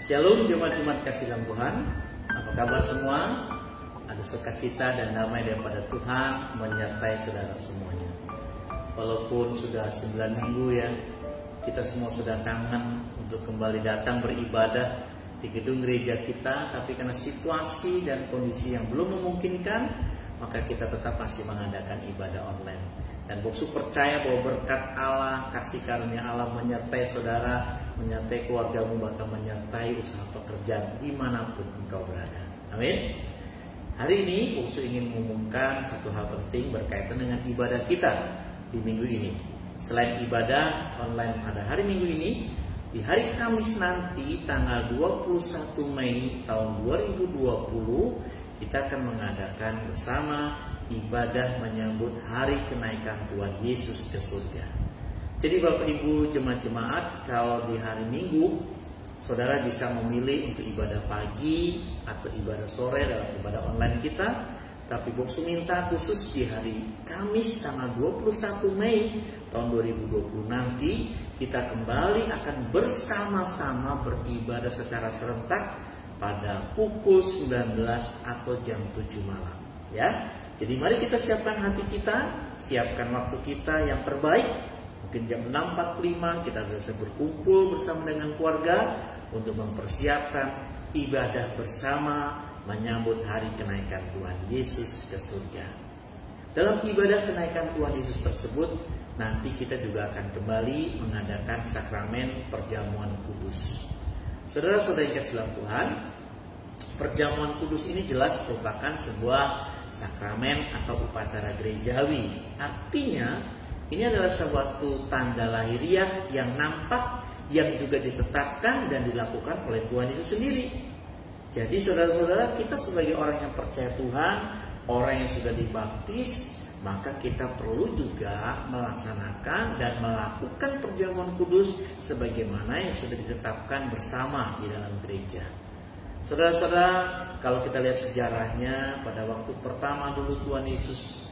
Shalom jemaat-jemaat kasih dalam Tuhan. Apa kabar semua? Ada sukacita dan damai daripada Tuhan menyertai saudara semuanya. Walaupun sudah 9 minggu ya, kita semua sudah kangen untuk kembali datang beribadah di gedung gereja kita. Tapi karena situasi dan kondisi yang belum memungkinkan, maka kita tetap masih mengadakan ibadah online. Dan Boksu percaya bahwa berkat Allah, kasih karunia Allah menyertai saudara, menyertai keluargamu, bahkan menyertai usaha pekerjaan dimanapun engkau berada. Amin. Hari ini Boksu ingin mengumumkan satu hal penting berkaitan dengan ibadah kita di minggu ini. Selain ibadah online pada hari minggu ini, di hari Kamis nanti tanggal 21 Mei tahun 2020 kita akan mengadakan bersama ibadah menyambut hari kenaikan Tuhan Yesus ke surga. Jadi Bapak Ibu jemaat-jemaat, kalau di hari Minggu saudara bisa memilih untuk ibadah pagi atau ibadah sore dalam ibadah online kita. Tapi Boksu minta khusus di hari Kamis tanggal 21 Mei tahun 2020 nanti kita kembali akan bersama-sama beribadah secara serentak pada pukul 19 atau jam 7 malam ya. Jadi mari kita siapkan hati kita, siapkan waktu kita yang terbaik. Mungkin jam 6.45 kita bisa berkumpul bersama dengan keluarga untuk mempersiapkan ibadah bersama menyambut hari kenaikan Tuhan Yesus ke surga. Dalam ibadah kenaikan Tuhan Yesus tersebut, nanti kita juga akan kembali mengadakan sakramen perjamuan kudus. Saudara-saudara yang kasih dalam Tuhan, perjamuan kudus ini jelas merupakan sebuah sakramen atau upacara gerejawi. Artinya ini adalah suatu tanda lahiriah yang nampak, yang juga ditetapkan dan dilakukan oleh Tuhan itu sendiri. Jadi saudara-saudara, kita sebagai orang yang percaya Tuhan, orang yang sudah dibaptis, maka kita perlu juga melaksanakan dan melakukan perjamuan kudus sebagaimana yang sudah ditetapkan bersama di dalam gereja. Saudara-saudara, kalau kita lihat sejarahnya, pada waktu pertama dulu Tuhan Yesus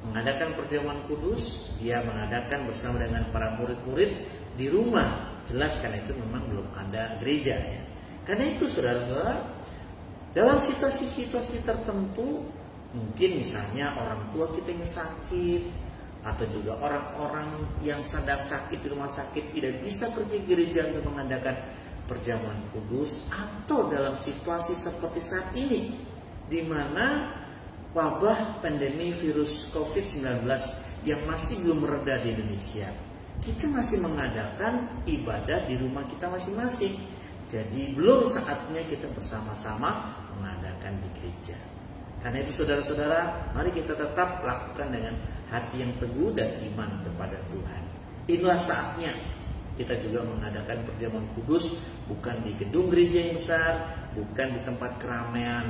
mengadakan perjamuan kudus, dia mengadakan bersama dengan para murid-murid di rumah. Jelas karena itu memang belum ada gereja ya. Karena itu saudara-saudara, dalam situasi-situasi tertentu, mungkin misalnya orang tua kita yang sakit, atau juga orang-orang yang sedang sakit di rumah sakit tidak bisa pergi gereja untuk mengadakan perjamuan kudus, atau dalam situasi seperti saat ini di mana wabah pandemi virus COVID-19 yang masih belum mereda di Indonesia, kita masih mengadakan ibadah di rumah kita masing-masing. Jadi belum saatnya kita bersama-sama mengadakan di gereja. Karena itu saudara-saudara, mari kita tetap lakukan dengan hati yang teguh dan iman kepada Tuhan. Inilah saatnya kita juga mengadakan perjamuan kudus, bukan di gedung gereja yang besar, bukan di tempat keramaian,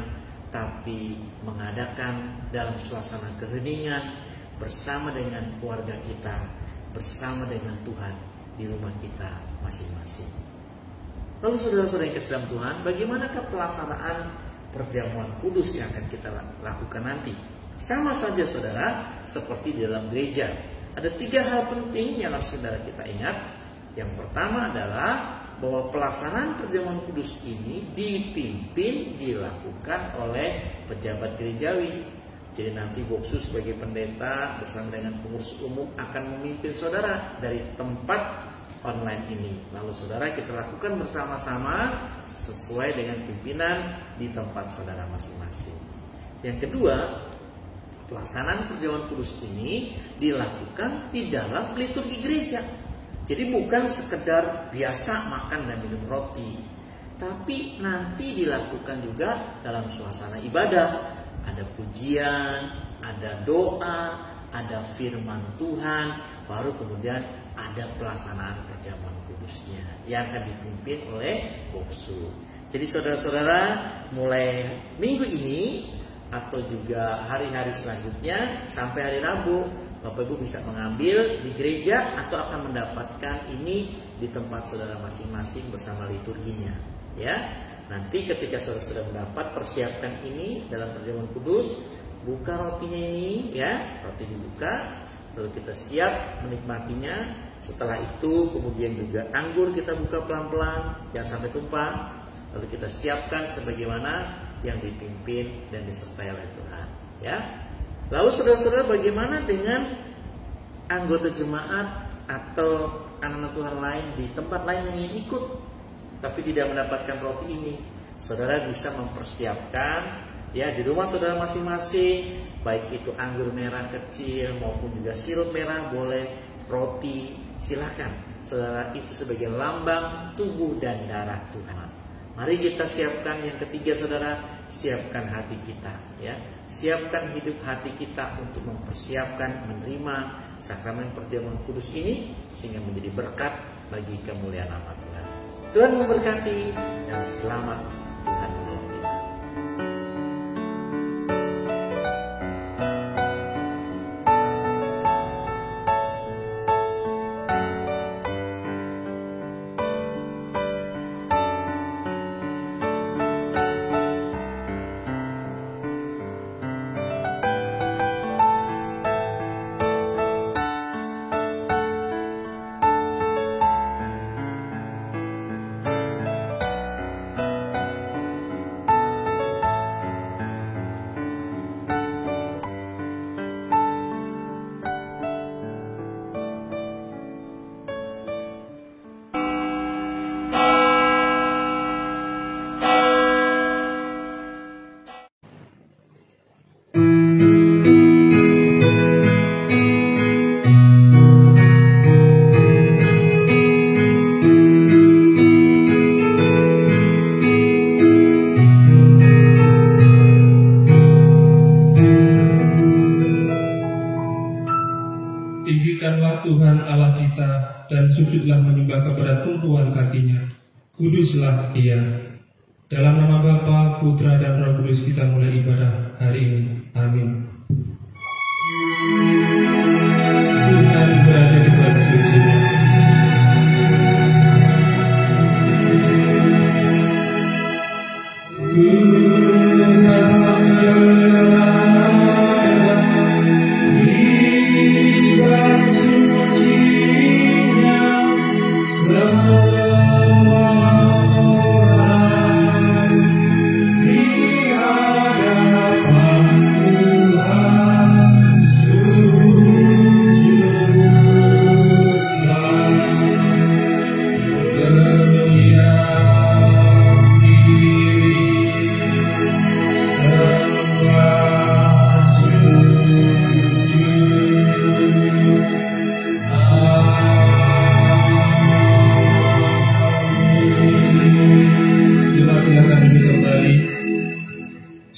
tapi mengadakan dalam suasana keheningan bersama dengan keluarga kita, bersama dengan Tuhan di rumah kita masing-masing. Lalu saudara-saudara yang kasih dalam Tuhan, bagaimanakah pelaksanaan perjamuan kudus yang akan kita lakukan nanti? Sama saja saudara seperti di dalam gereja. Ada 3 hal penting yang harus saudara kita ingat. Yang pertama adalah bahwa pelaksanaan perjamuan kudus ini dipimpin, dilakukan oleh pejabat gerejawi. Jadi nanti Boksu sebagai pendeta bersama dengan pengurus umum akan memimpin saudara dari tempat online ini. Lalu saudara kita lakukan bersama-sama sesuai dengan pimpinan di tempat saudara masing-masing. Yang kedua, pelaksanaan perjamuan kudus ini dilakukan di dalam liturgi gereja. Jadi bukan sekedar biasa makan dan minum roti, tapi nanti dilakukan juga dalam suasana ibadah. Ada pujian, ada doa, ada firman Tuhan, baru kemudian ada pelaksanaan perjamuan kudusnya yang akan dipimpin oleh Boksu. Jadi saudara-saudara, mulai minggu ini atau juga hari-hari selanjutnya sampai hari Rabu, Bapak Ibu bisa mengambil di gereja atau akan mendapatkan ini di tempat saudara masing-masing bersama liturginya. Ya, nanti ketika saudara sudah mendapat, persiapkan ini dalam perjamuan kudus, buka rotinya ini, ya, roti dibuka, lalu kita siap menikmatinya. Setelah itu kemudian juga anggur kita buka pelan-pelan, jangan sampai tumpah. lalu kita siapkan sebagaimana yang dipimpin dan disertai oleh Tuhan, ya. Lalu saudara-saudara, bagaimana dengan anggota jemaat atau anak-anak Tuhan lain di tempat lain yang ingin ikut tapi tidak mendapatkan roti ini? Saudara bisa mempersiapkan, ya, di rumah saudara masing-masing, baik itu anggur merah kecil maupun juga sirup merah, boleh roti, silakan. Saudara, itu sebagai lambang tubuh dan darah Tuhan. Mari kita siapkan. Yang ketiga, saudara, siapkan hati kita, ya. Siapkan hidup hati kita untuk mempersiapkan menerima sakramen perjamuan kudus ini sehingga menjadi berkat bagi kemuliaan nama Tuhan. Tuhan memberkati dan selamat. Tuhan menolong kita. Tinggikanlah Tuhan Allah kita dan sujudlah menyembah kepada tumpuan kakinya. Kuduslah Dia. Dalam nama Bapa, Putra dan Roh Kudus kita mulai ibadah hari ini. Amin. Tuhan berada di tempat suci-Nya.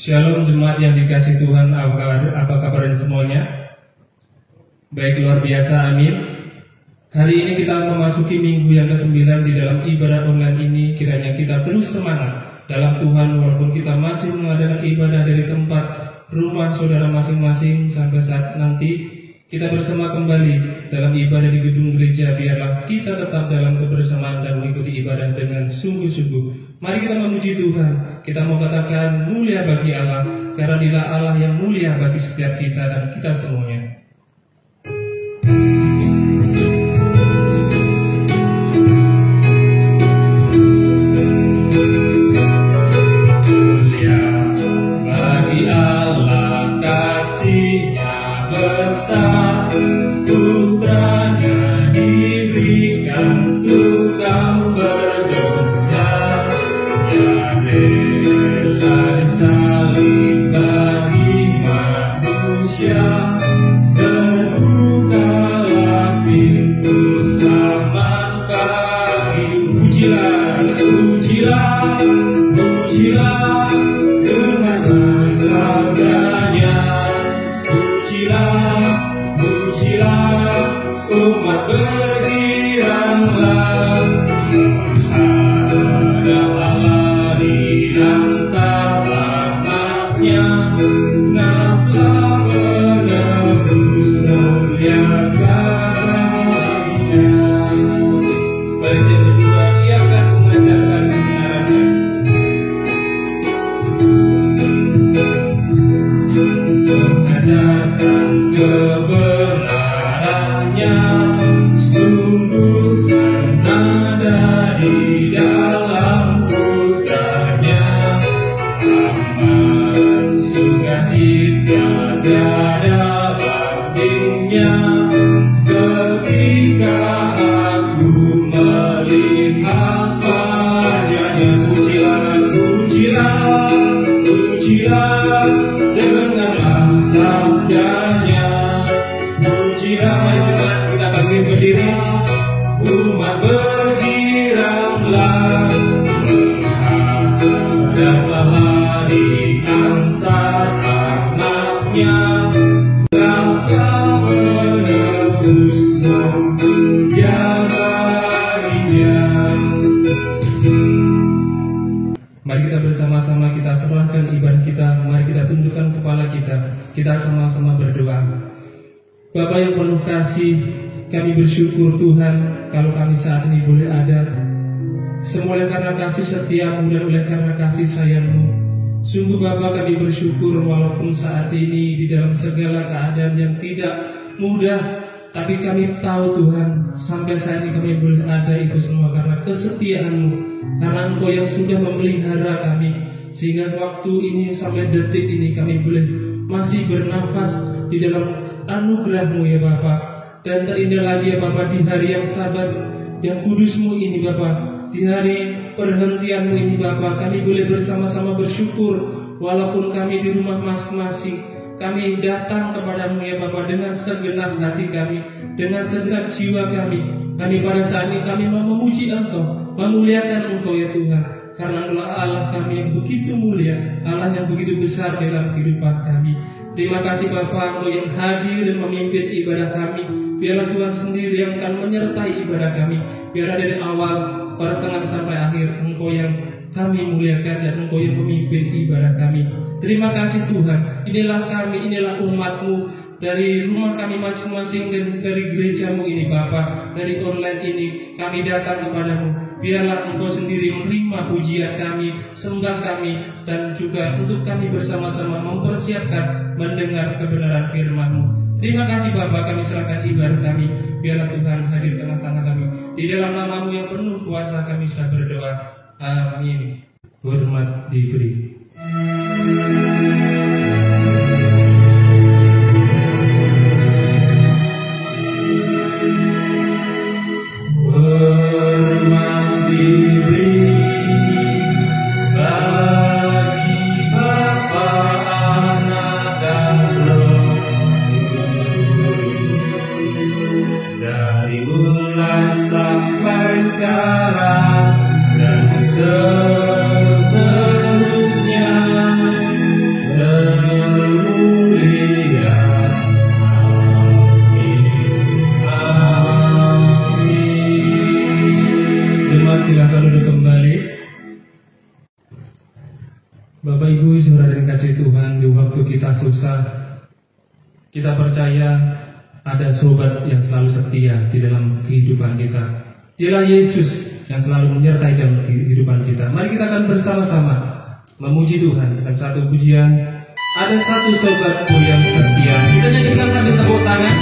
Shalom jemaat yang dikasih Tuhan, apa kabar semuanya? Baik, luar biasa, amin. Hari ini kita memasuki minggu yang ke-9 di dalam ibadah online ini. Kiranya kita terus semangat dalam Tuhan walaupun kita masih mengadakan ibadah dari tempat rumah saudara masing-masing. Sampai saat nanti kita bersama kembali dalam ibadah di gedung gereja, biarlah kita tetap dalam kebersamaan dan mengikuti ibadah dengan sungguh-sungguh. Mari kita memuji Tuhan. Kita mau katakan mulia bagi Allah, karena Dialah Allah yang mulia bagi setiap kita dan kita semuanya. Mulia bagi Allah, kasih-Nya besar, Putranya diberikan untuk kaum berdosa. Rela disalib bagi manusia, terbukalah pintu selamat bagi. Pujilah, pujilah, pujilah denganlah sabdanya. Pujilah, pujilah umat bergiranglah. Kebenarannya sungguh senada di dalam Putra. sukacita tiada bandingnya ketika aku melihat wajahnya. Pujilah dengarlah sabdanya. Pujilah, mari cepat kita bangkit berdiri. Umat bergiranglah, menghadaplah di antar anaknya. Langkah menebus dia baginya. Mari kita bersama-sama kita serahkan ibadah kita. Mari kita tundukkan kepala kita. Kita sama-sama berdoa. Bapa yang penuh kasih, kami bersyukur Tuhan kalau kami saat ini boleh ada. Semua oleh karena kasih setiamu dan oleh karena kasih sayangmu. Sungguh Bapa, kami bersyukur walaupun saat ini di dalam segala keadaan yang tidak mudah, tapi kami tahu Tuhan, sampai saat ini kami boleh ada itu semua karena kesetiaan-Mu, karena Engkau yang sudah memelihara kami, sehingga waktu ini sampai detik ini kami boleh masih bernafas di dalam anugerah-Mu ya Bapa. Dan terindah lagi ya Bapa, di hari yang sabat, yang kudus-Mu ini Bapa, di hari perhentian-Mu ini Bapa, kami boleh bersama-sama bersyukur. Walaupun kami di rumah masing-masing, kami datang kepadamu ya Bapa dengan segenap hati kami, dengan segenap jiwa kami. Kami pada saat ini kami mau memuji Engkau, memuliakan Engkau ya Tuhan, karena Engkau Allah kami yang begitu mulia, Allah yang begitu besar dalam kehidupan kami. Terima kasih Bapa, Engkau yang hadir dan memimpin ibadah kami. Biarlah Tuhan sendiri yang akan menyertai ibadah kami. Biarlah dari awal, pertengahan sampai akhir, Engkau yang kami muliakan dan Engkau yang memimpin ibadah kami. Terima kasih Tuhan. Inilah kami, inilah umat-Mu, dari rumah kami masing-masing dan dari gereja-Mu ini Bapa, dari online ini kami datang kepadamu. Biarlah Engkau sendiri menerima pujian kami, sembah kami, dan juga untuk kami bersama-sama mempersiapkan mendengar kebenaran firman-Mu. Terima kasih Bapa, kami serahkan ibadah kami. Biarlah Tuhan hadir tengah-tengah kami. Di dalam nama-Mu yang penuh kuasa kami sudah berdoa. Amin. Hormat diberi. Hormat diberi bagi Bapa, Anak, dan Roh, dari mulai sampai sekarang dan seterusnya, dengan mulia. Silakan duduk kembali. Bapak Ibu saudara yang kasih Tuhan, di waktu kita susah, kita percaya ada sobat yang selalu setia di dalam kehidupan kita. Dialah Yesus yang selalu menyertai dalam kehidupan kita. Mari kita akan bersama-sama memuji Tuhan dengan satu pujian. Ada satu sobatku yang setia. Kita nyanyikan sambil tepuk tangan.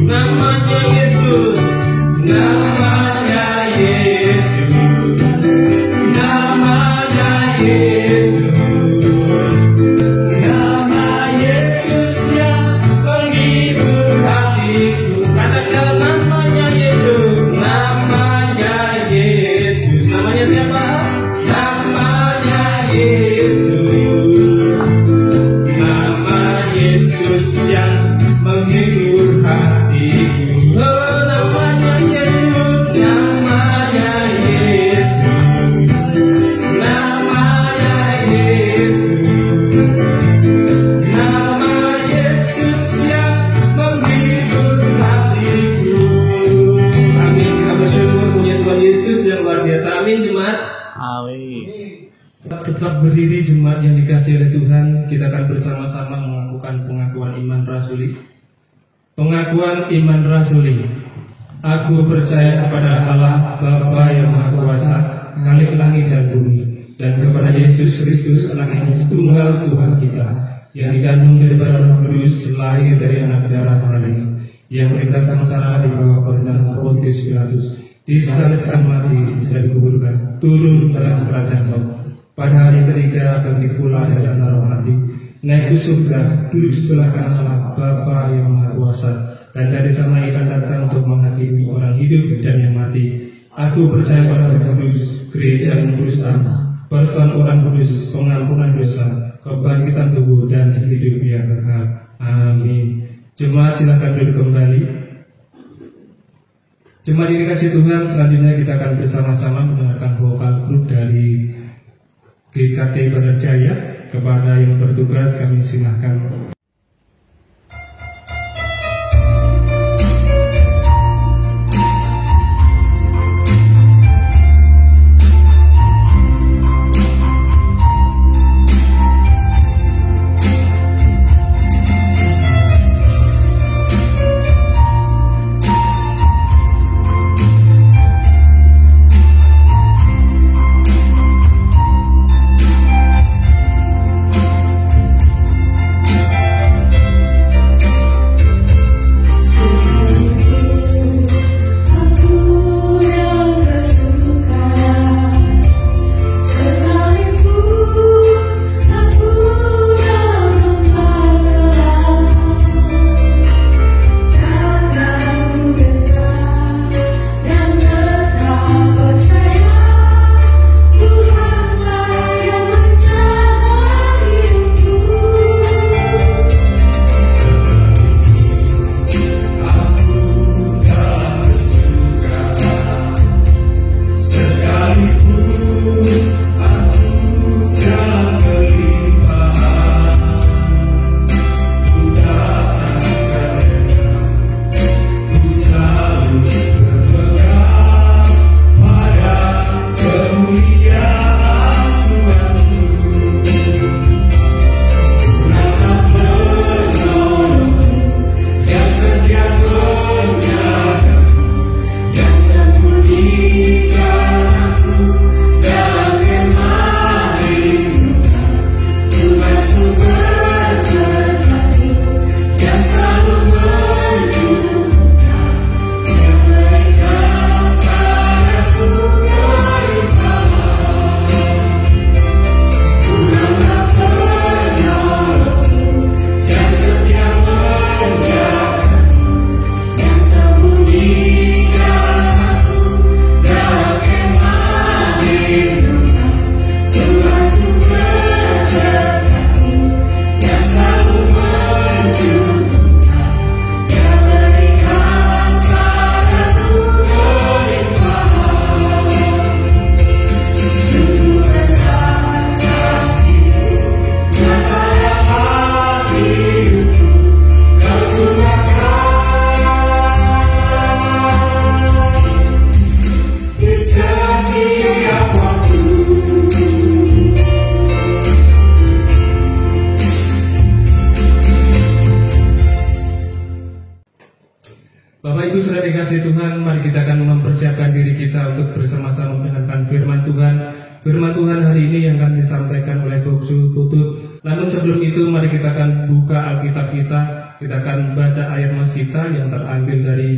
Namanya hatiku. Oh, namanya Yesus, namanya Yesus, namanya Yesus, nama Yesus yang menghibur hatiku. Amin. Kita bersyukur punya Tuhan Yesus yang luar biasa. Amin, jemaat. Amin. Tetap berdiri jemaat yang dikasihi oleh Tuhan. Kita akan bersama-sama melakukan pengakuan iman rasuli. Pengakuan iman rasuli. Aku percaya kepada Allah Bapa yang Maha Kuasa, Khalik langit dan bumi, dan kepada Yesus Kristus Anak yang tunggal Tuhan kita, yang dikandung daripada Roh Kudus, lahir dari anak darah Maria, yang menderita sengsara di bawah pemerintahan Pontius Pilatus, disalibkan mati dan dikuburkan, turun dalam kerajaan Allah. Pada hari ketiga bangkit pula dari antara mati, naik ke surga, duduk sebelah kanan Allah Bapa yang Maha Kuasa, dan dari sana akan datang untuk menghakimi orang hidup dan yang mati. Aku percaya pada Roh Kudus, gereja yang kudus, persekutuan orang kudus, pengampunan dosa, kebangkitan tubuh dan hidup yang kekal. Amin. Jemaat silakan duduk kembali. Jemaat yang dikasihi Tuhan, selanjutnya kita akan bersama-sama mendengarkan vokal grup dari GKT Bandar Jaya. Kepada yang bertugas kami silahkan. mempersiapkan diri kita untuk bersama-sama mendengarkan firman Tuhan. Firman Tuhan hari ini yang akan disampaikan oleh Boksu Tutut. Namun sebelum itu mari kita akan buka Alkitab kita. Kita akan baca ayat mas kita yang terambil dari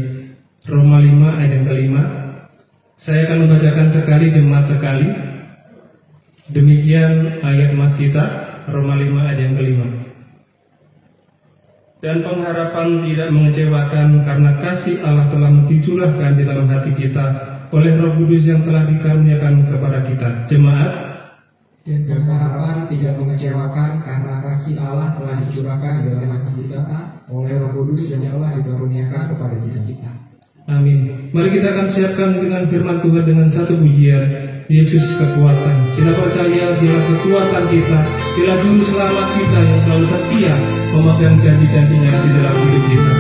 Roma 5 ayat yang kelima. Saya akan membacakan sekali, jemaat sekali. Demikian ayat mas kita, Roma 5 ayat yang kelima. Dan pengharapan tidak mengecewakan, karena kasih Allah telah dicurahkan di dalam hati kita oleh Roh Kudus yang telah dikaruniakan kepada kita. Jemaat, dan pengharapan tidak mengecewakan, karena kasih Allah telah dicurahkan di dalam hati kita oleh Roh Kudus yang telah dikaruniakan kepada kita. Amin. Mari kita akan siapkan dengan firman Tuhan dengan satu pujian. Yesus kekuatan. Kita percaya Dialah kekuatan kita, Dialah Juru Selamat kita yang selalu setia memegang janji-janjinya di dalam hidup kita.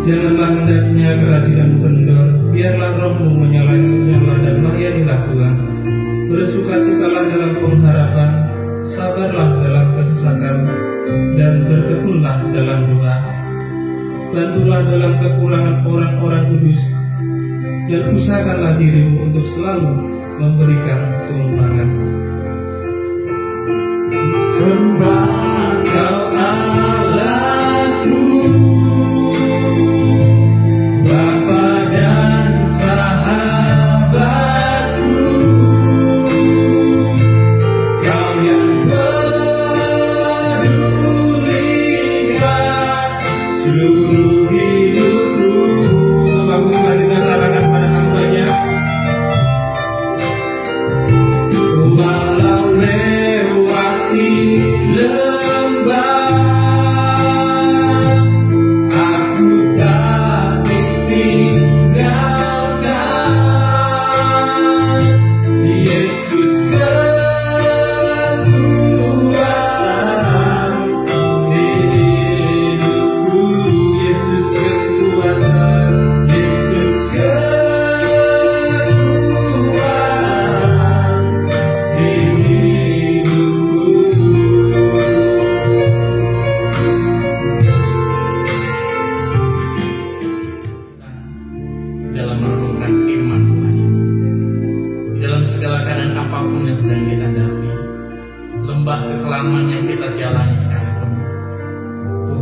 Janganlah hendaknya kerajinan kendor, biarlah rohmu menyala dan layanilah Tuhan. Bersukacitalah dalam pengharapan, sabarlah dalam kesesakan, dan bertekunlah dalam doa. Bantulah dalam kekurangan orang-orang kudus, dan usahakanlah dirimu untuk selalu memberikan tumpangan. Sembah Kau Allahku, Bapa dan sahabatku, Kau yang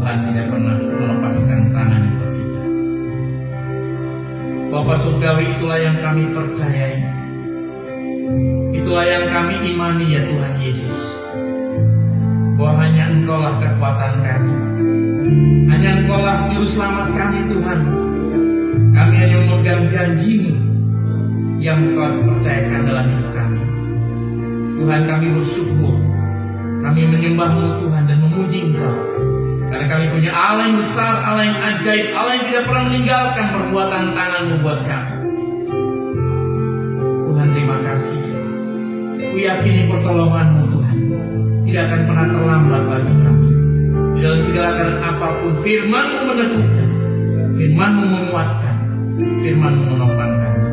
Tuhan tidak pernah melepaskan tangan buat kita. Bapa surgawi, itulah yang kami percayai, itulah yang kami imani ya Tuhan Yesus, bahwa hanya Engkaulah kekuatan kami, hanya Engkaulah juru selamat kami Tuhan. Kami hanya memegang janji-Mu yang Engkau percayakan dalam hidup kami. Tuhan, kami bersyukur, kami menyembah-Mu Tuhan dan memuji Engkau, karena kami punya Allah yang besar, Allah yang ajaib, Allah yang tidak pernah meninggalkan perbuatan tangan-Mu buat kami. Tuhan, terima kasih. Ku yakini pertolongan-Mu Tuhan tidak akan pernah terlambat bagi kami. Di dalam segala keadaan apapun, firman-Mu meneguhkan, firman-Mu menguatkan, firman-Mu menopang kami.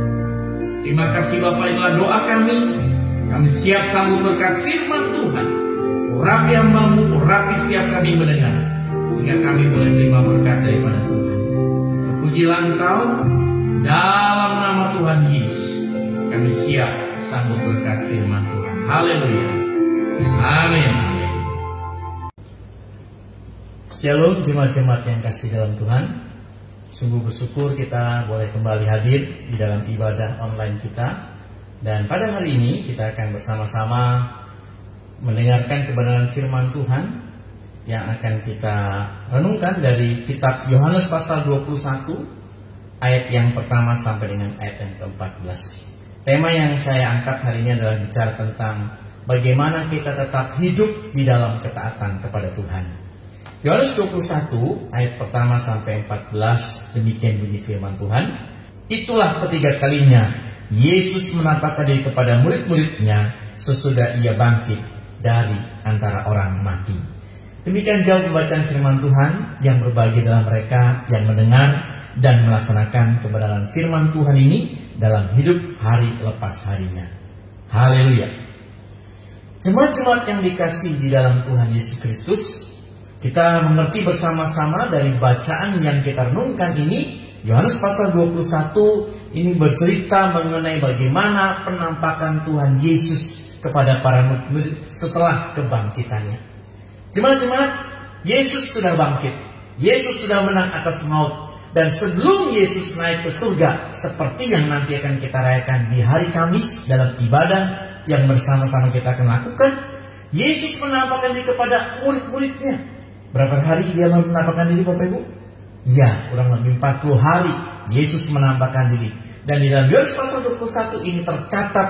Terima kasih Bapa, inilah doa kami. Kami siap sambut berkat firman Tuhan. Urapi hamba-Mu, urapi setiap kami mendengar, sehingga kami boleh terima berkat daripada Tuhan. Terpujilah Engkau, dalam nama Tuhan Yesus kami siap sambut berkat firman Tuhan. Haleluya. Amin. Shalom jemaat-jemaat yang kasih dalam Tuhan. Sungguh bersyukur kita boleh kembali hadir di dalam ibadah online kita. Dan pada hari ini kita akan bersama-sama mendengarkan kebenaran firman Tuhan yang akan kita renungkan dari kitab Yohanes pasal 21 ayat yang pertama sampai dengan ayat yang ke-14. Tema yang saya angkat hari ini adalah bicara tentang bagaimana kita tetap hidup di dalam ketaatan kepada Tuhan. Yohanes 21 ayat pertama sampai 14, demikian bunyi firman Tuhan. Itulah ketiga kalinya Yesus menampakkan diri kepada murid-muridnya sesudah ia bangkit dari antara orang mati. Demikian jauh pembacaan firman Tuhan. Yang berbahagia dalam mereka yang mendengar dan melaksanakan kebenaran firman Tuhan ini dalam hidup hari lepas harinya. Haleluya. Jemaat-jemaat yang dikasihi di dalam Tuhan Yesus Kristus, kita mengerti bersama-sama dari bacaan yang kita renungkan ini. Yohanes pasal 21 ini bercerita mengenai bagaimana penampakan Tuhan Yesus kepada para murid setelah kebangkitannya. Jemaat-jemaat, Yesus sudah bangkit. Yesus sudah menang atas maut. Dan sebelum Yesus naik ke surga, seperti yang nanti akan kita rayakan di hari Kamis dalam ibadah yang bersama-sama kita akan lakukan, Yesus menampakkan diri kepada murid-muridnya. Berapa hari dia menampakkan diri, Bapak Ibu? Ya, kurang lebih 40 hari Yesus menampakkan diri. Dan di dalam Yohanes pasal 21 ini tercatat,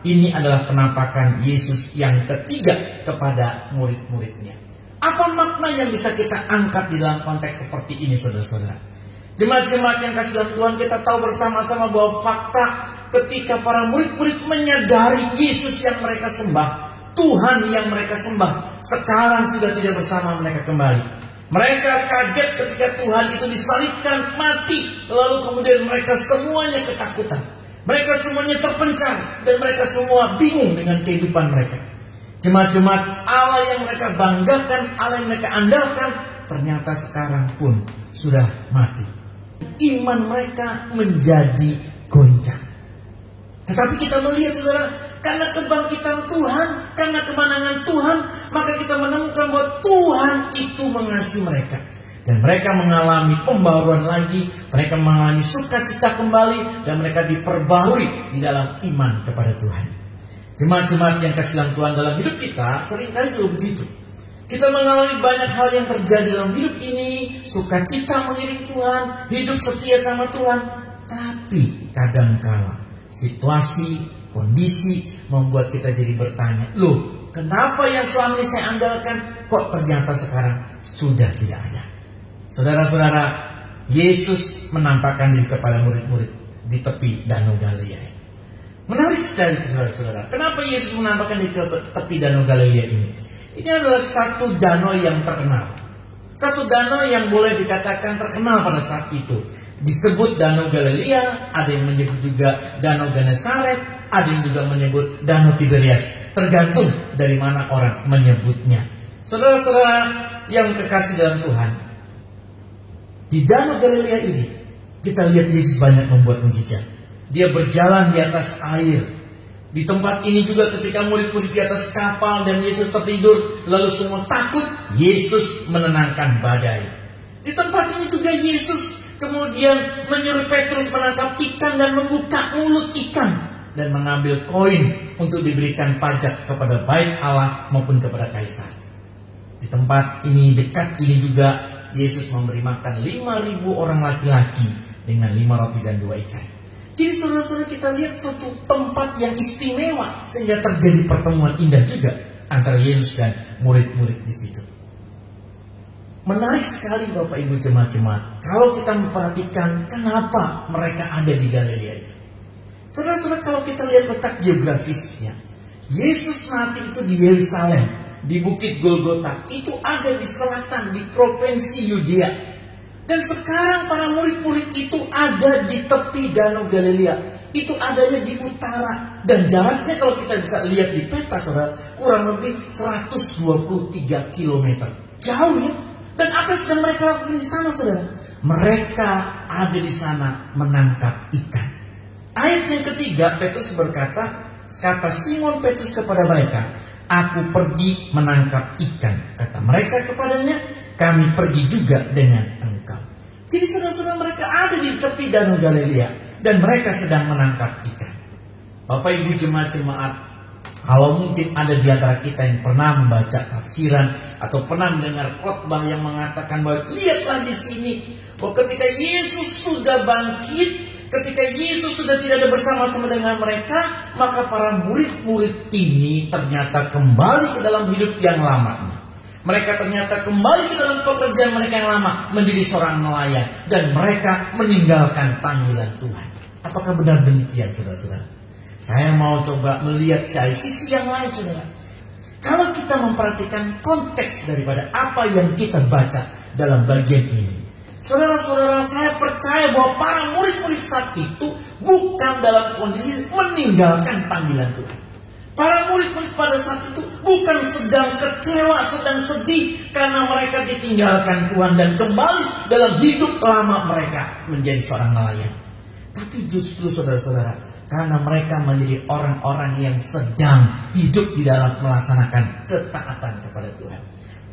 ini adalah penampakan Yesus yang ketiga kepada murid-muridnya. Apa makna yang bisa kita angkat di dalam konteks seperti ini, saudara-saudara? Jemaat-jemaat yang kasih dalam Tuhan, kita tahu bersama-sama bahwa fakta ketika para murid-murid menyadari Yesus yang mereka sembah, Tuhan yang mereka sembah, sekarang sudah tidak bersama mereka kembali. Mereka kaget ketika Tuhan itu disalibkan, mati. Lalu kemudian mereka semuanya ketakutan. Mereka semuanya terpencar. Dan mereka semua bingung dengan kehidupan mereka. Jemaat-jemaat, Allah yang mereka banggakan, Allah yang mereka andalkan, ternyata sekarang pun sudah mati. Iman mereka menjadi goncang. Tetapi kita melihat, saudara, karena kebangkitan Tuhan, karena kemenangan Tuhan, maka kita menemukan bahwa Tuhan itu mengasihi mereka. Dan mereka mengalami pembaharuan lagi, mereka mengalami sukacita kembali, dan mereka diperbarui di dalam iman kepada Tuhan. Jemaat-jemaat yang kasih dalam Tuhan, dalam hidup kita seringkali juga begitu. Kita mengalami banyak hal yang terjadi dalam hidup ini, sukacita mengiring Tuhan, hidup setia sama Tuhan. Tapi kadangkala situasi, kondisi membuat kita jadi bertanya, loh, kenapa yang selama ini saya andalkan kok ternyata sekarang sudah tidak ada? Saudara-saudara, Yesus menampakkan diri kepada murid-murid di tepi Danau Galilea. Menarik sekali, saudara-saudara. Kenapa Yesus menampakkan diri ke tepi Danau Galilea ini? Ini adalah satu danau yang terkenal. Satu danau yang boleh dikatakan terkenal pada saat itu. Disebut Danau Galilea, ada yang menyebut juga Danau Genesaret, ada yang juga menyebut Danau Tiberias. Tergantung dari mana orang menyebutnya. Saudara-saudara yang kekasih dalam Tuhan, di Danau Galilea ini kita lihat Yesus banyak membuat mujizat. Dia berjalan di atas air. Di tempat ini juga ketika murid-murid di atas kapal dan Yesus tertidur, lalu semua takut, Yesus menenangkan badai. Di tempat ini juga Yesus kemudian menyuruh Petrus menangkap ikan dan membuka mulut ikan dan mengambil koin untuk diberikan pajak kepada baik Allah maupun kepada kaisar. Di tempat ini, dekat ini juga Yesus memberi makan 5.000 orang laki-laki dengan 5 roti dan 2 ikan. Jadi saudara-saudara, kita lihat suatu tempat yang istimewa sehingga terjadi pertemuan indah juga antara Yesus dan murid-murid di situ. Menarik sekali Bapak Ibu jemaat-jemaat kalau kita memperhatikan kenapa mereka ada di Galilea itu. Saudara-saudara, kalau kita lihat letak geografisnya, Yesus mati itu di Yerusalem, di Bukit Golgota, itu ada di selatan, di provinsi Yudea. Dan sekarang para murid-murid itu ada di tepi Danau Galilea. Itu adanya di utara. Dan jaraknya kalau kita bisa lihat di peta, saudara, kurang lebih 123 km. Jauh ya. Dan apa yang sedang mereka lakukan di sana, saudara? Mereka ada di sana menangkap ikan. Ayat yang ketiga, Petrus berkata, kata Simon Petrus kepada mereka, "Aku pergi menangkap ikan." Kata mereka kepadanya, "Kami pergi juga dengan engkau." Jadi saudara-saudara, mereka ada di tepi Danau Galilea dan mereka sedang menangkap ikan. Bapak Ibu jemaat-jemaat, kalau mungkin ada di antara kita yang pernah membaca tafsiran atau pernah mendengar khotbah yang mengatakan bahwa lihatlah di sini bahwa ketika Yesus sudah bangkit, ketika Yesus sudah tidak ada bersama-sama dengan mereka, maka para murid-murid ini ternyata kembali ke dalam hidup yang lamanya. Mereka ternyata kembali ke dalam pekerjaan mereka yang lama, menjadi seorang nelayan, dan mereka meninggalkan panggilan Tuhan. Apakah benar demikian, saudara-saudara? Saya mau coba melihat dari sisi yang lain, saudara. Kalau kita memperhatikan konteks daripada apa yang kita baca dalam bagian ini, saudara-saudara, saya percaya bahwa para murid-murid saat itu bukan dalam kondisi meninggalkan panggilan Tuhan. Para murid-murid pada saat itu bukan sedang kecewa, sedang sedih karena mereka ditinggalkan Tuhan dan kembali dalam hidup lama mereka menjadi seorang nelayan. Tapi justru saudara-saudara, karena mereka menjadi orang-orang yang sedang hidup di dalam melaksanakan ketaatan kepada Tuhan.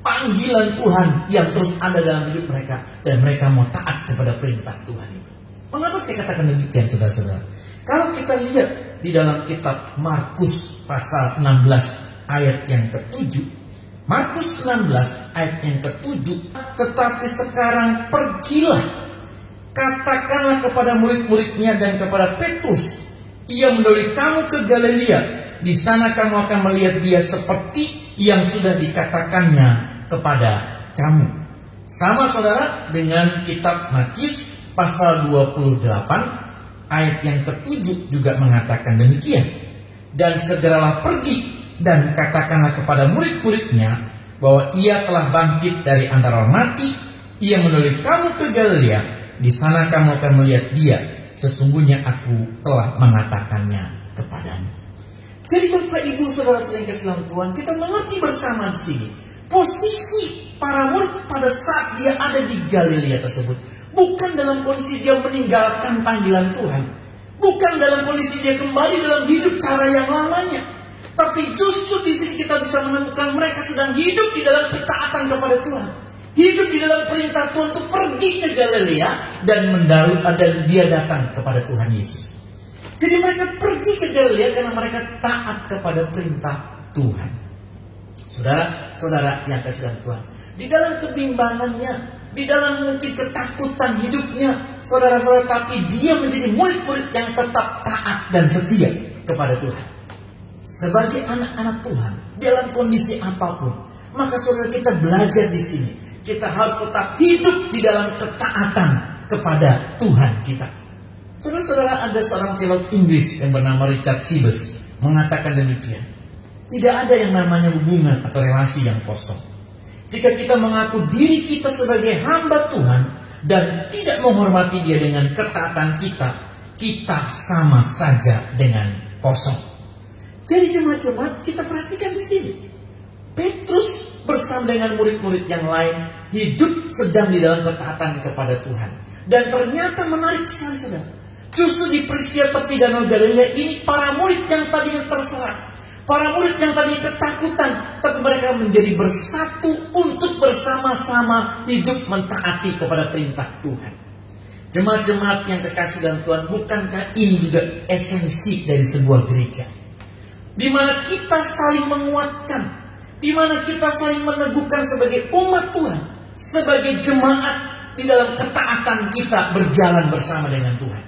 Panggilan Tuhan yang terus ada dalam hidup mereka, dan mereka mau taat kepada perintah Tuhan itu. Mengapa saya katakan demikian, saudara-saudara? Kalau kita lihat di dalam kitab Markus pasal 16 ayat yang ke-7. Markus 16 ayat yang ke-7. "Tetapi sekarang pergilah, katakanlah kepada murid-muridnya dan kepada Petrus, ia mendahului kamu ke Galilea. Di sana kamu akan melihat dia seperti yang sudah dikatakannya kepada kamu." Sama saudara dengan kitab Matius pasal 28 ayat yang ke-7 juga mengatakan demikian. "Dan segeralah pergi dan katakanlah kepada murid-muridnya bahwa ia telah bangkit dari antara orang mati. Ia mendahului kamu ke Galilea. Di sana kamu akan melihat dia. Sesungguhnya aku telah mengatakannya kepadamu." Jadi Bapak Ibu saudara-saudara yang kasih dalam Tuhan, kita mengerti bersama di sini posisi para murid pada saat dia ada di Galilea tersebut bukan dalam kondisi dia meninggalkan panggilan Tuhan, bukan dalam kondisi dia kembali dalam hidup cara yang lamanya, tapi justru di sini kita bisa menemukan mereka sedang hidup di dalam ketaatan kepada Tuhan, hidup di dalam perintah Tuhan untuk pergi ke Galilea dan dia datang kepada Tuhan Yesus. Jadi mereka pergi ke Galilea karena mereka taat kepada perintah Tuhan. Saudara-saudara yang kasih dalam Tuhan, di dalam kebimbangannya, di dalam mungkin ketakutan hidupnya, saudara-saudara, tapi dia menjadi murid-murid yang tetap taat dan setia kepada Tuhan. Sebagai anak-anak Tuhan, dalam kondisi apapun, maka saudara kita belajar di sini, kita harus tetap hidup di dalam ketaatan kepada Tuhan kita. Saudara-saudara, ada seorang teolog Inggris yang bernama Richard Sibbes mengatakan demikian: tidak ada yang namanya hubungan atau relasi yang kosong. Jika kita mengaku diri kita sebagai hamba Tuhan dan tidak menghormati Dia dengan ketaatan kita, kita sama saja dengan kosong. Jadi jemaat-jemaat, kita perhatikan di sini. Petrus bersama dengan murid-murid yang lain hidup sedang di dalam ketaatan kepada Tuhan. Dan ternyata menarik sekali, saudara. Justru di peristiwa tepi Danau Galilea ini para murid yang tadinya terserak, para murid yang tadinya ketakutan, tapi mereka menjadi bersatu untuk bersama-sama hidup mentaati kepada perintah Tuhan. Jemaat-jemaat yang kekasih dalam Tuhan, bukankah ini juga esensi dari sebuah gereja? Di mana kita saling menguatkan, di mana kita saling meneguhkan sebagai umat Tuhan, sebagai jemaat di dalam ketaatan kita berjalan bersama dengan Tuhan.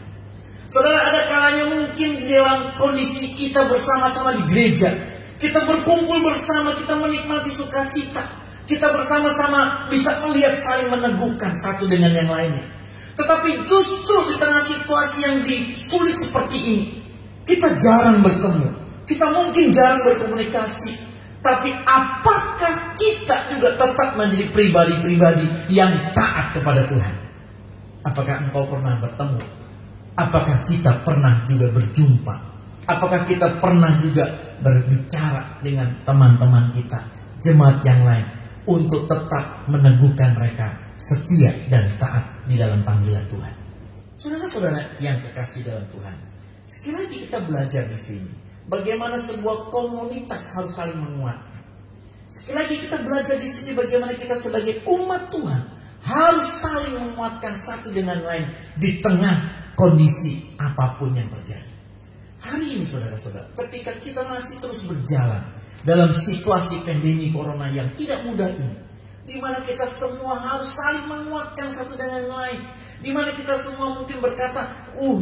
Saudara, ada kalanya mungkin di dalam kondisi kita bersama-sama di gereja, kita berkumpul bersama, kita menikmati sukacita, kita bersama-sama bisa melihat saling meneguhkan satu dengan yang lainnya. Tetapi justru di tengah situasi yang sulit seperti ini, kita jarang bertemu, kita mungkin jarang berkomunikasi. Tapi apakah kita juga tetap menjadi pribadi-pribadi yang taat kepada Tuhan? Apakah engkau pernah bertemu? Apakah kita pernah juga berjumpa? Apakah kita pernah juga berbicara dengan teman-teman kita, jemaat yang lain, untuk tetap meneguhkan mereka setia dan taat di dalam panggilan Tuhan? Saudara-saudara yang kekasih dalam Tuhan, sekali lagi kita belajar di sini bagaimana sebuah komunitas harus saling menguatkan. Sekali lagi kita belajar di sini bagaimana kita sebagai umat Tuhan harus saling menguatkan satu dengan lain di tengah kondisi apapun yang terjadi. Hari ini saudara-saudara, ketika kita masih terus berjalan dalam situasi pandemi corona yang tidak mudah ini, di mana kita semua harus saling menguatkan satu dengan yang lain, di mana kita semua mungkin berkata,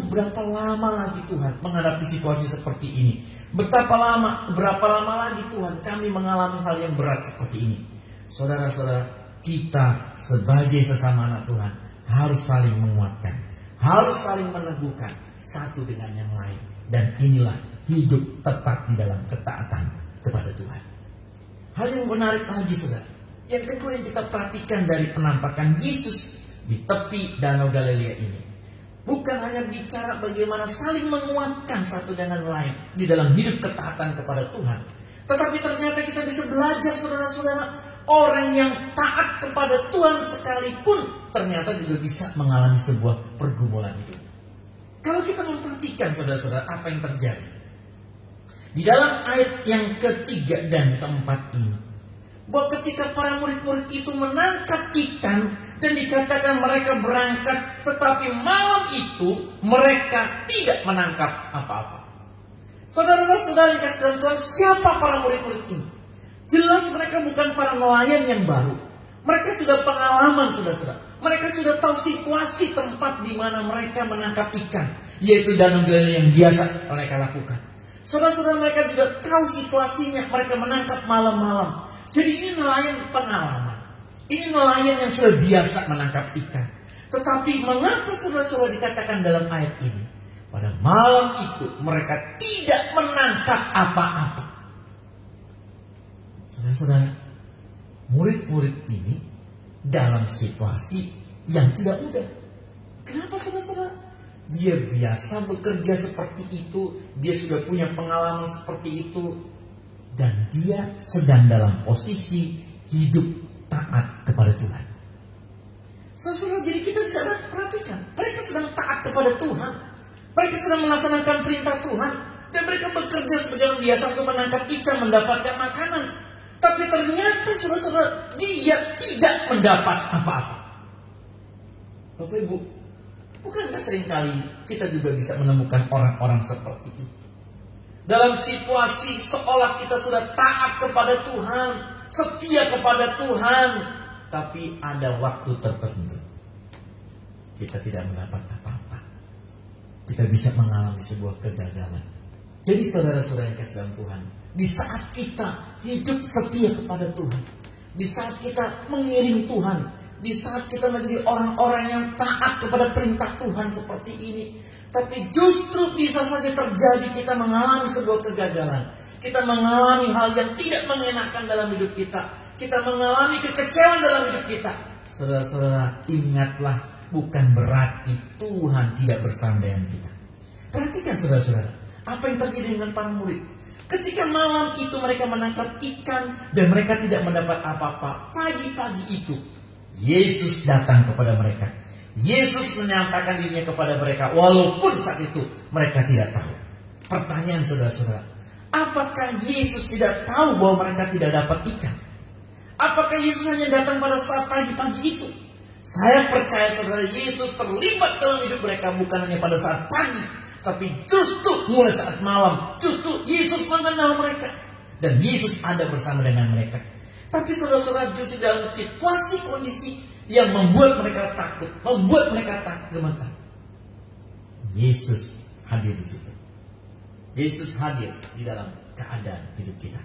berapa lama lagi Tuhan menghadapi situasi seperti ini? Berapa lama lagi Tuhan kami mengalami hal yang berat seperti ini? Saudara-saudara, kita sebagai sesama anak Tuhan harus saling menguatkan, harus saling meneguhkan satu dengan yang lain. Dan inilah hidup tetap di dalam ketaatan kepada Tuhan. Hal yang menarik lagi saudara, yang kedua yang kita perhatikan dari penampakan Yesus di tepi Danau Galilea ini, bukan hanya bicara bagaimana saling menguatkan satu dengan lain di dalam hidup ketaatan kepada Tuhan, tetapi ternyata kita bisa belajar saudara-saudara, orang yang taat kepada Tuhan sekalipun ternyata juga bisa mengalami sebuah pergumulan hidup. Kalau kita memperhatikan saudara-saudara apa yang terjadi di dalam ayat yang ketiga dan keempat ini, bahwa ketika para murid-murid itu menangkap ikan dan dikatakan mereka berangkat, tetapi malam itu mereka tidak menangkap apa-apa. Saudara-saudara yang kasih dalam Tuhan, siapa para murid-murid ini? Jelas mereka bukan para nelayan yang baru. Mereka sudah pengalaman saudara-saudara. Mereka sudah tahu situasi tempat di mana mereka menangkap ikan, yaitu Danau Galilea yang biasa mereka lakukan. Saudara-saudara, mereka juga tahu situasinya, mereka menangkap malam-malam. Jadi ini nelayan pengalaman. Ini nelayan yang sudah biasa menangkap ikan. Tetapi mengapa saudara-saudara dikatakan dalam ayat ini, pada malam itu mereka tidak menangkap apa-apa? Saudara-saudara, murid-murid ini dalam situasi yang tidak mudah. Kenapa saudara-saudara? Dia biasa bekerja seperti itu, dia sudah punya pengalaman seperti itu, dan dia sedang dalam posisi hidup taat kepada Tuhan. Saudara, jadi kita bisa perhatikan, mereka sedang taat kepada Tuhan, mereka sedang melaksanakan perintah Tuhan, dan mereka bekerja seperti biasa untuk menangkap ikan, mendapatkan makanan. Tapi ternyata saudara-saudara, dia tidak mendapat apa-apa. Bapak Ibu, bukankah seringkali kita juga bisa menemukan orang-orang seperti itu? Dalam situasi seolah kita sudah taat kepada Tuhan, setia kepada Tuhan, tapi ada waktu tertentu kita tidak mendapat apa-apa. Kita bisa mengalami sebuah kegagalan. Jadi saudara-saudara yang kasih dalam Tuhan, di saat kita hidup setia kepada Tuhan, di saat kita mengiring Tuhan, di saat kita menjadi orang-orang yang taat kepada perintah Tuhan seperti ini, tapi justru bisa saja terjadi kita mengalami sebuah kegagalan, kita mengalami hal yang tidak mengenakan dalam hidup kita, kita mengalami kekecewaan dalam hidup kita. Saudara-saudara, ingatlah, bukan berarti Tuhan tidak bersama dengan kita. Perhatikan saudara-saudara, apa yang terjadi dengan para murid. Ketika malam itu mereka menangkap ikan dan mereka tidak mendapat apa-apa, pagi-pagi itu Yesus datang kepada mereka. Yesus menyatakan dirinya kepada mereka walaupun saat itu mereka tidak tahu. Pertanyaan saudara-saudara, apakah Yesus tidak tahu bahwa mereka tidak dapat ikan? Apakah Yesus hanya datang pada saat pagi-pagi itu? Saya percaya saudara, Yesus terlibat dalam hidup mereka bukan hanya pada saat pagi, tapi justru mulai saat malam. Justru Yesus mengenal mereka dan Yesus ada bersama dengan mereka. Tapi saudara-saudara, justru dalam situasi kondisi yang membuat mereka takut, membuat mereka gemetar, Yesus hadir di situ. Yesus hadir di dalam keadaan hidup kita.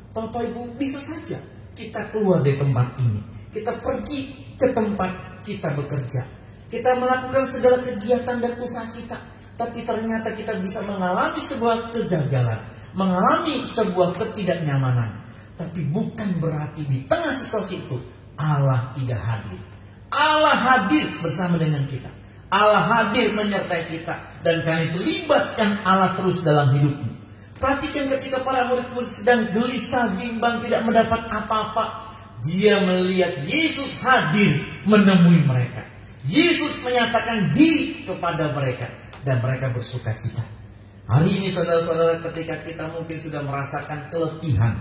Bapak Ibu, bisa saja kita keluar dari tempat ini, kita pergi ke tempat kita bekerja, kita melakukan segala kegiatan dan usaha kita, tapi ternyata kita bisa mengalami sebuah kegagalan, mengalami sebuah ketidaknyamanan. Tapi bukan berarti di tengah situasi itu Allah tidak hadir. Allah hadir bersama dengan kita. Allah hadir menyertai kita. Dan karena itu libatkan Allah terus dalam hidupmu. Perhatikan ketika para murid-murid sedang gelisah, bimbang, tidak mendapat apa-apa, dia melihat Yesus hadir menemui mereka. Yesus menyatakan diri kepada mereka dan mereka bersuka cita. Hari ini saudara-saudara, ketika kita mungkin sudah merasakan keletihan,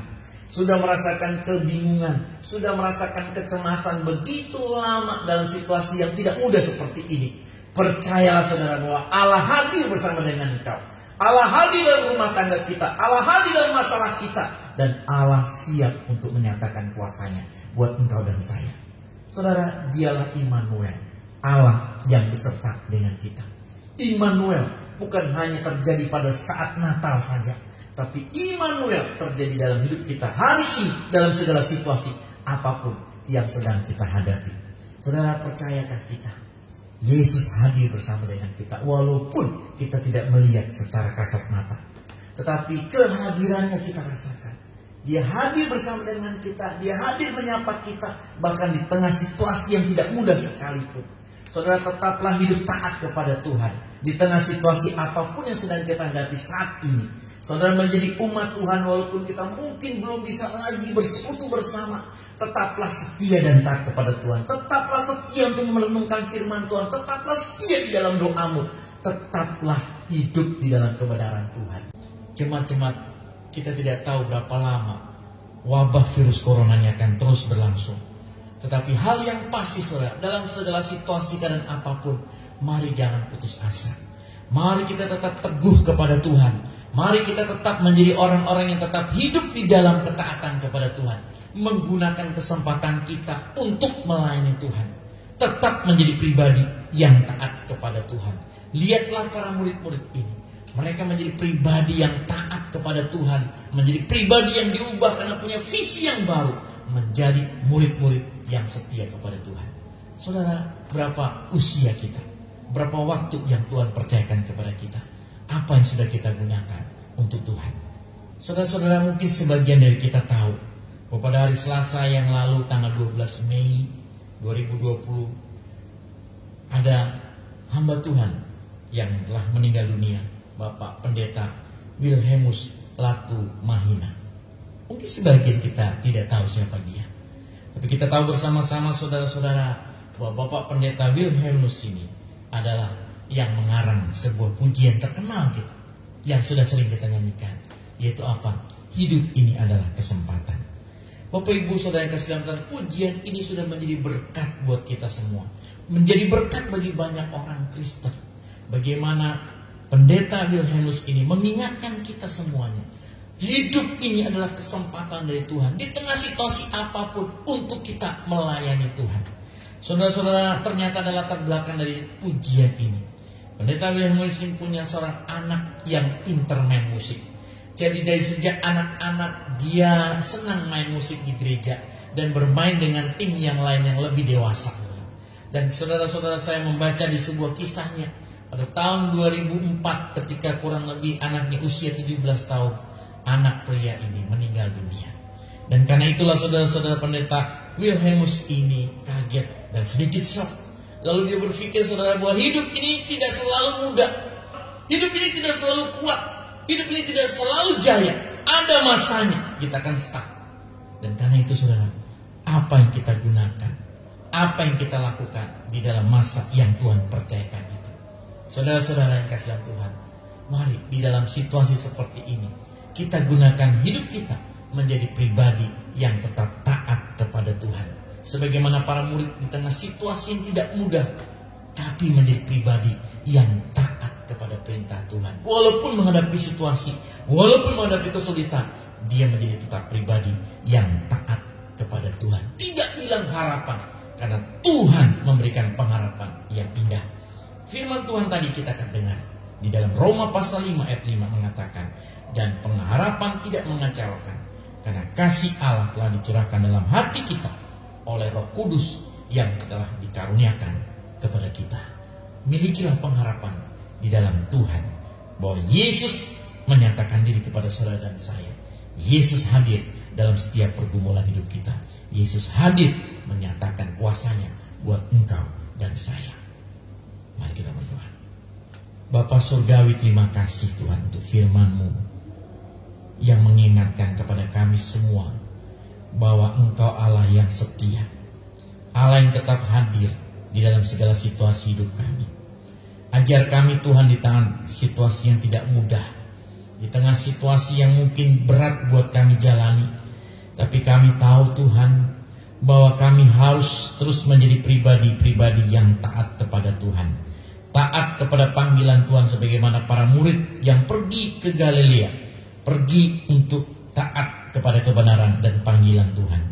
sudah merasakan kebingungan, sudah merasakan kecemasan begitu lama dalam situasi yang tidak mudah seperti ini, percayalah saudara bahwa Allah hadir bersama dengan engkau. Allah hadir dalam rumah tangga kita, Allah hadir dalam masalah kita, dan Allah siap untuk menyatakan kuasanya buat engkau dan saya. Saudara, dialah Immanuel, Allah yang beserta dengan kita. Immanuel bukan hanya terjadi pada saat Natal saja, tapi Immanuel terjadi dalam hidup kita hari ini, dalam segala situasi apapun yang sedang kita hadapi. Saudara, percayakah kita? Yesus hadir bersama dengan kita walaupun kita tidak melihat secara kasat mata, tetapi kehadirannya kita rasakan. Dia hadir bersama dengan kita, dia hadir menyapa kita, bahkan di tengah situasi yang tidak mudah sekalipun. Saudara, tetaplah hidup taat kepada Tuhan di tengah situasi apapun yang sedang kita hadapi saat ini. Saudara, menjadi umat Tuhan walaupun kita mungkin belum bisa lagi bersekutu bersama, tetaplah setia dan taat kepada Tuhan. Tetaplah setia untuk merenungkan firman Tuhan. Tetaplah setia di dalam doamu. Tetaplah hidup di dalam kebenaran Tuhan. Jemaat-jemaat, kita tidak tahu berapa lama wabah virus corona ini akan terus berlangsung. Tetapi hal yang pasti saudara, dalam segala situasi keadaan apapun, mari jangan putus asa. Mari kita tetap teguh kepada Tuhan. Mari kita tetap menjadi orang-orang yang tetap hidup di dalam ketaatan kepada Tuhan, menggunakan kesempatan kita untuk melayani Tuhan. Tetap menjadi pribadi yang taat kepada Tuhan. Lihatlah para murid-murid ini. Mereka menjadi pribadi yang taat kepada Tuhan, menjadi pribadi yang diubah karena punya visi yang baru, menjadi murid-murid yang setia kepada Tuhan. Saudara, berapa usia kita? Berapa waktu yang Tuhan percayakan kepada kita? Apa yang sudah kita gunakan untuk Tuhan? Saudara-saudara, mungkin sebagian dari kita tahu bahwa pada hari Selasa yang lalu tanggal 12 Mei 2020 ada hamba Tuhan yang telah meninggal dunia, Bapak Pendeta Wilhelmus Latu Mahina. Mungkin sebagian kita tidak tahu siapa dia, tapi kita tahu bersama-sama saudara-saudara bahwa Bapak Pendeta Wilhelmus ini adalah yang mengarang sebuah pujian terkenal kita, yang sudah sering kita nyanyikan, yaitu apa? Hidup ini adalah kesempatan. Bapak Ibu Saudara yang kasih dalam Tuhan, pujian ini sudah menjadi berkat buat kita semua, menjadi berkat bagi banyak orang Kristen. Bagaimana Pendeta Wilhelmus ini mengingatkan kita semuanya, hidup ini adalah kesempatan dari Tuhan di tengah situasi apapun untuk kita melayani Tuhan. Saudara-saudara, ternyata ada latar belakang dari pujian ini. Pendeta Wilhelmus ini punya seorang anak yang pintar main musik. Jadi dari sejak anak-anak dia senang main musik di gereja dan bermain dengan tim yang lain yang lebih dewasa. Dan saudara-saudara, saya membaca di sebuah kisahnya pada tahun 2004 ketika kurang lebih anaknya usia 17 tahun, anak pria ini meninggal dunia. Dan karena itulah saudara-saudara, Pendeta Wilhelmus ini kaget dan sedikit shock. Lalu dia berpikir saudara bahwa hidup ini tidak selalu mudah, hidup ini tidak selalu kuat, hidup ini tidak selalu jaya. Ada masanya kita akan stuck. Dan karena itu saudara, apa yang kita gunakan, apa yang kita lakukan di dalam masa yang Tuhan percayakan itu. Saudara-saudara yang kasih dalam Tuhan, mari di dalam situasi seperti ini kita gunakan hidup kita menjadi pribadi yang tetap taat kepada Tuhan. Sebagaimana para murid di tengah situasi yang tidak mudah, tapi menjadi pribadi yang taat kepada perintah Tuhan. Walaupun menghadapi situasi, walaupun menghadapi kesulitan, dia menjadi tetap pribadi yang taat kepada Tuhan. Tidak hilang harapan, karena Tuhan memberikan pengharapan yang indah. Firman Tuhan tadi kita akan dengar di dalam Roma pasal 5 ayat 5 mengatakan, dan pengharapan tidak mengecewakan, karena kasih Allah telah dicurahkan dalam hati kita oleh Roh Kudus yang telah dikaruniakan kepada kita. Milikilah pengharapan di dalam Tuhan, bahwa Yesus menyatakan diri kepada saudara dan saya. Yesus hadir dalam setiap pergumulan hidup kita. Yesus hadir menyatakan kuasanya buat engkau dan saya. Mari kita berdoa. Bapa Surgawi, terima kasih Tuhan untuk firman-Mu yang mengingatkan kepada kami semua bahwa Engkau Allah yang setia, Allah yang tetap hadir di dalam segala situasi hidup kami. Ajar kami Tuhan di tengah situasi yang tidak mudah, di tengah situasi yang mungkin berat buat kami jalani, tapi kami tahu Tuhan bahwa kami harus terus menjadi pribadi-pribadi yang taat kepada Tuhan, taat kepada panggilan Tuhan, sebagaimana para murid yang pergi ke Galilea, pergi untuk taat kepada kebenaran dan panggilan Tuhan.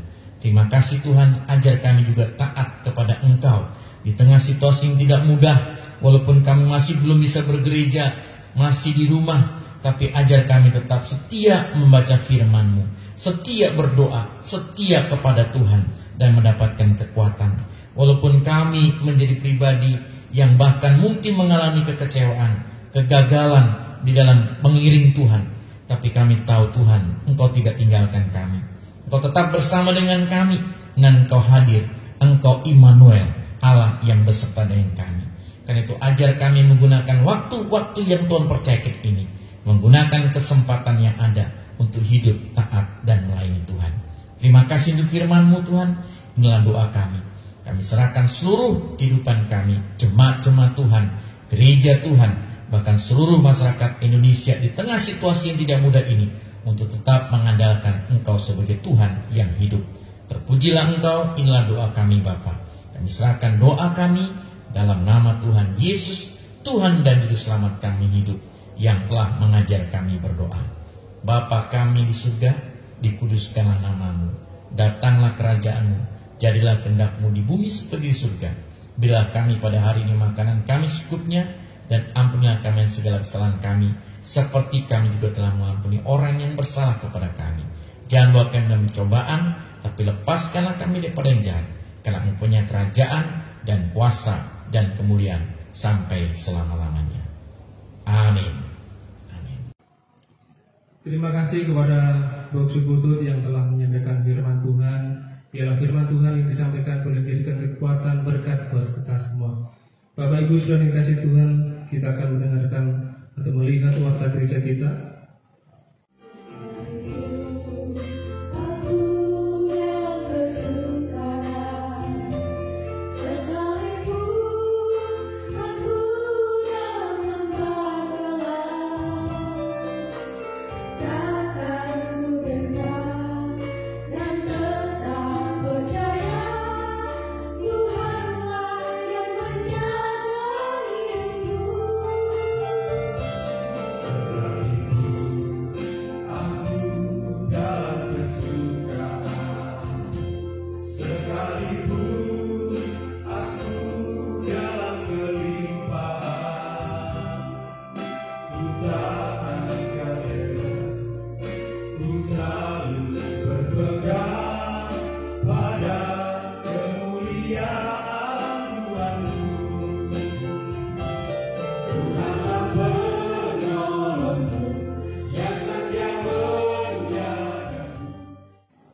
Terima kasih Tuhan, ajar kami juga taat kepada Engkau di tengah situasi yang tidak mudah. Walaupun kami masih belum bisa bergereja, masih di rumah, tapi ajar kami tetap setia membaca firman-Mu, setia berdoa, setia kepada Tuhan, dan mendapatkan kekuatan. Walaupun kami menjadi pribadi yang bahkan mungkin mengalami kekecewaan, kegagalan di dalam mengiring Tuhan, tapi kami tahu Tuhan, Engkau tidak tinggalkan kami. Engkau tetap bersama dengan kami, dan Engkau hadir. Engkau Immanuel, Allah yang beserta dengan kami. Karena itu ajar kami menggunakan waktu-waktu yang Tuhan percayakan ini, menggunakan kesempatan yang ada untuk hidup taat dan melayani Tuhan. Terima kasih untuk firman-Mu Tuhan. Inilah doa kami. Kami serahkan seluruh kehidupan kami, jemaat-jemaat Tuhan, gereja Tuhan, bahkan seluruh masyarakat Indonesia di tengah situasi yang tidak mudah ini, untuk tetap mengandalkan Engkau sebagai Tuhan yang hidup. Terpujilah Engkau. Inilah doa kami Bapa. Kami serahkan doa kami dalam nama Tuhan Yesus, Tuhan dan Juru Selamat kami hidup, yang telah mengajar kami berdoa. Bapa kami di surga, dikuduskanlah nama-Mu, datanglah kerajaan-Mu, jadilah kehendak-Mu di bumi seperti di surga. Berilah kami pada hari ini makanan kami secukupnya, dan ampunilah kami segala kesalahan kami, seperti kami juga telah mengampuni orang yang bersalah kepada kami. Jangan bawa kami dalam pencobaan, tapi lepaskanlah kami daripada yang jahat, karena Mempunyai kerajaan dan kuasa dan kemuliaan sampai selama-lamanya. Amin. Amin. Terima kasih kepada Boksu Putut yang telah menyampaikan firman Tuhan. Biarlah firman Tuhan yang disampaikan boleh memberikan kekuatan berkat buat kita semua. Bapak Ibu sudah dikasih Tuhan, kita akan mendengarkan atau melihat warta gereja kita.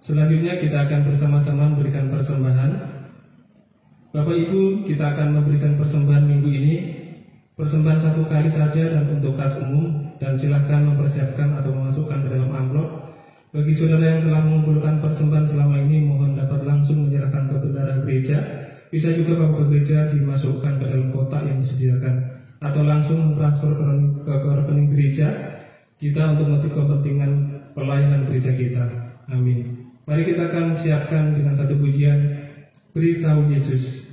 Selanjutnya kita akan bersama-sama memberikan persembahan. Bapak Ibu, kita akan memberikan persembahan minggu ini, persembahan satu kali saja dan untuk kas umum, dan silakan mempersiapkan atau memasukkan ke dalam amplop. Bagi saudara yang telah mengumpulkan persembahan selama ini, mohon dapat langsung menyerahkan ke bendahara gereja Bisa juga Bapak Gereja dimasukkan ke dalam kotak yang disediakan atau langsung transfer ke rekening gereja kita untuk kepentingan pelayanan gereja kita. Amin. Mari kita akan siapkan dengan satu pujian, Beritahu Yesus.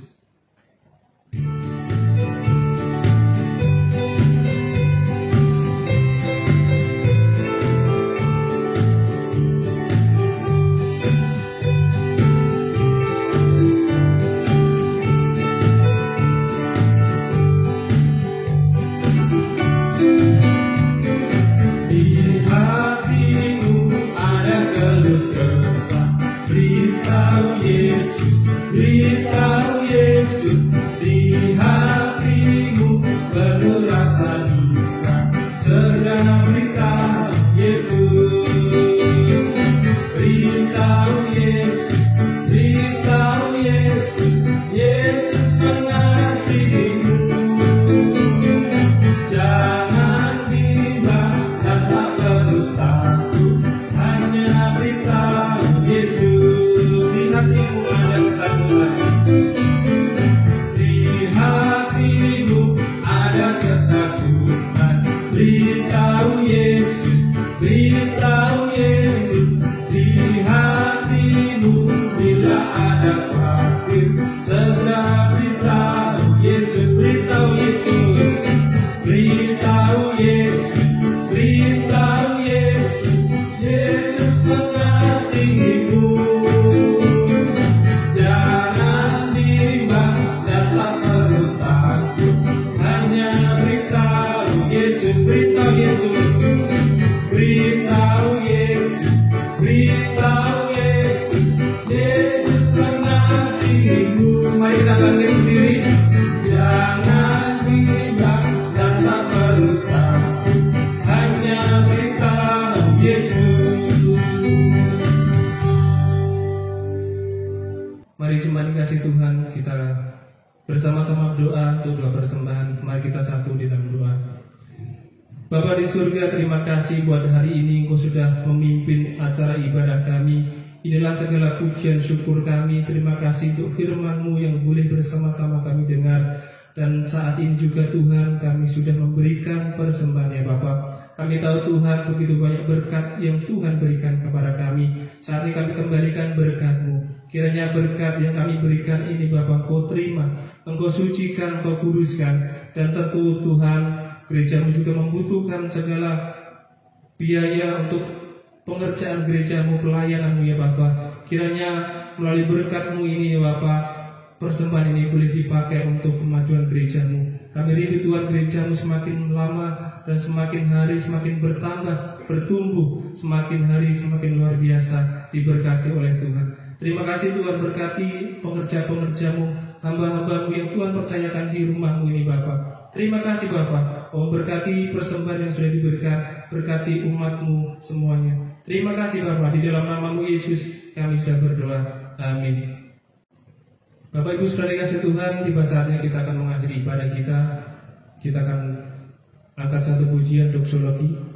Beritahu Yesus di hatimu, penuh rasa duka, segera beritahu Yesus. Beritahu Yesus, beritahu Yesus, Yesus mengasihimu. Jangan bimbang dan tak perlu takut, hanya beritahu Yesus. Di hatimu ada ketakutan, di hatimu ada ketakutan. Beritahu Yesus, beritahu Yesus. Di hatimu bila ada khawatir, segera beritahu Yesus. Beritahu Yesus, beritahu Yesus, beritahu Yesus. Yesus mengasihimu. Jangan bimbang dan tak perlu takut, hanya beritahu Yesus. Beritahu Yesus, beritahu Yesus, beritahu Yesus. Yesus mengasihimu. Mari kita bangkit berdiri. Jangan bimbang dan tak perlu takut, hanya beritahu Yesus. Mari jemaat dikasih Tuhan, kita bersama-sama berdoa untuk doa persembahan. Mari kita satu di dalam doa. Bapa di surga, terima kasih buat hari ini Engkau sudah memimpin acara ibadah kami. Inilah segala pujian syukur kami. Terima kasih untuk firman-Mu yang boleh bersama-sama kami dengar. Dan saat ini juga Tuhan, kami sudah memberikan persembahan ya Bapa. Kami tahu Tuhan begitu banyak berkat yang Tuhan berikan kepada kami. Saat ini kami kembalikan berkat-Mu. Kiranya berkat yang kami berikan ini Bapa Engkau terima, Engkau sucikan, Engkau kuduskan. Dan tentu Tuhan, gereja-Mu juga membutuhkan segala biaya untuk pengerjaan gereja-Mu, pelayanan-Mu ya Bapa. Kiranya melalui berkat-Mu ini ya Bapa, persembahan ini boleh dipakai untuk kemajuan gereja-Mu. Kami rindu Tuhan, gereja-Mu semakin lama dan semakin hari semakin bertambah, bertumbuh, semakin hari semakin luar biasa diberkati oleh Tuhan. Terima kasih Tuhan, berkati pengerja-pengerja-Mu, hamba-hamba-Mu yang Tuhan percayakan di rumah-Mu ini Bapa. Terima kasih Bapa, berkati persembahan yang sudah diberikan, berkati umat-Mu semuanya. Terima kasih Bapa, di dalam nama-Mu Yesus kami sudah berdoa. Amin. Bapak Ibu saudara dikasih Tuhan, tiba saatnya kita akan mengakhiri ibadah kita. Kita akan angkat satu pujian doksologi.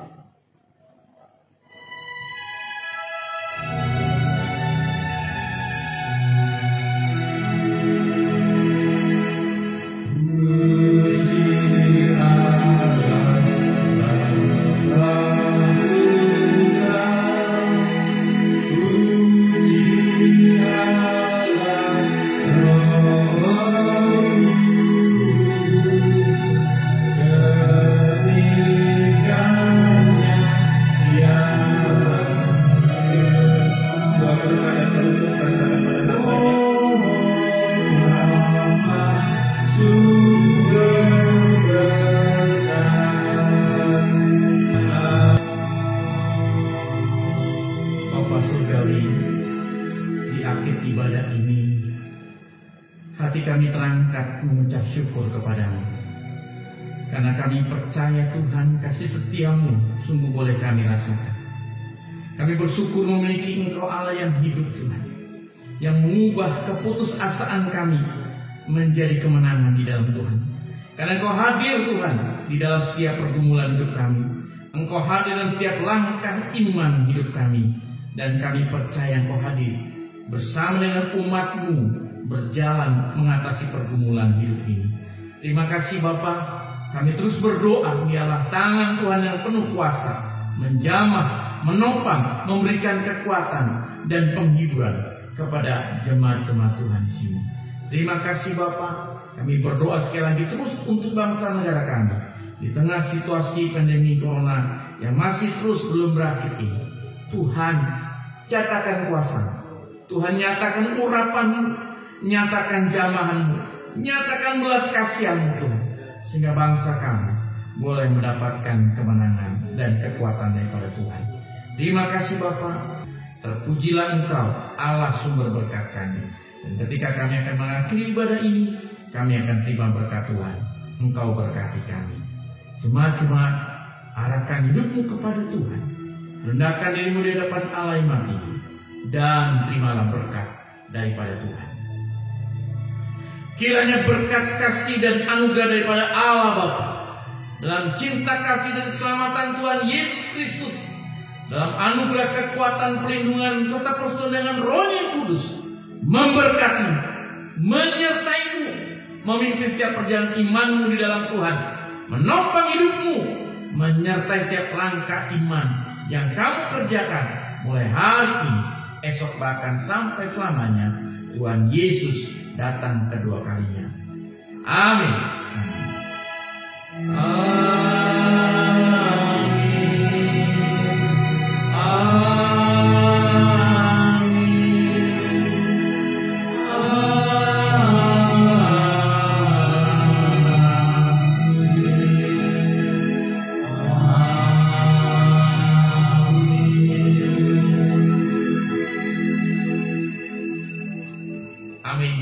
Syukur kepadamu, karena kami percaya Tuhan, kasih setiamu sungguh boleh kami rasakan. Kami bersyukur memiliki Engkau Allah yang hidup Tuhan, yang mengubah keputusasaan kami menjadi kemenangan di dalam Tuhan. Karena Engkau hadir Tuhan di dalam setiap pergumulan hidup kami. Engkau hadir dalam setiap langkah iman hidup kami. Dan kami percaya Engkau hadir bersama dengan umat-Mu berjalan mengatasi pergumulan hidup ini. Terima kasih Bapa, kami terus berdoa biarlah tangan Tuhan yang penuh kuasa menjamah, menopang, memberikan kekuatan dan penghiburan kepada jemaat-jemaat Tuhan di sini. Terima kasih Bapa, kami berdoa sekali lagi terus untuk bangsa negara kami di tengah situasi pandemi corona yang masih terus belum berakhir ini. Tuhan nyatakan kuasa, Tuhan nyatakan urapan-Mu, nyatakan jamahan-Mu, nyatakan belas kasihan-Mu Tuhan, sehingga bangsa kami boleh mendapatkan kemenangan dan kekuatan daripada Tuhan. Terima kasih Bapa, terpujilah Engkau Allah sumber berkat kami. Dan ketika kami akan mengakhiri ibadah ini, kami akan terima berkat Tuhan. Engkau berkati kami. Jemaat-jemaat, arahkan hidupmu kepada Tuhan. Rendahkan dirimu di hadapan Allah yang Maha Tinggi, dan terimalah berkat daripada Tuhan. Kiranya berkat kasih dan anugerah daripada Allah Bapa, dalam cinta kasih dan keselamatan Tuhan Yesus Kristus, dalam anugerah kekuatan perlindungan serta persetujuan Roh-Nya yang kudus, memberkati, menyertaimu, memimpin setiap perjalanan imanmu di dalam Tuhan, menopang hidupmu, menyertai setiap langkah iman yang kamu kerjakan mulai hari ini, esok bahkan sampai selamanya Tuhan Yesus datang kedua kalinya. Amin.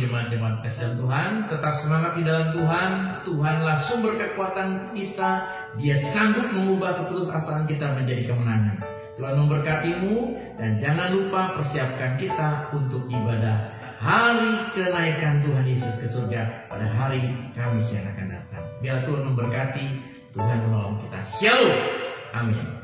Jemaat-jemaat kasih Tuhan, tetap semangat di dalam Tuhan. Tuhanlah sumber kekuatan kita. Dia sanggup mengubah keputusasaan kita menjadi kemenangan. Tuhan memberkatimu, dan jangan lupa persiapkan kita untuk ibadah hari kenaikan Tuhan Yesus ke surga pada hari Kamis yang akan datang. Biar Tuhan memberkati, Tuhan menolong kita. Shalom. Amin.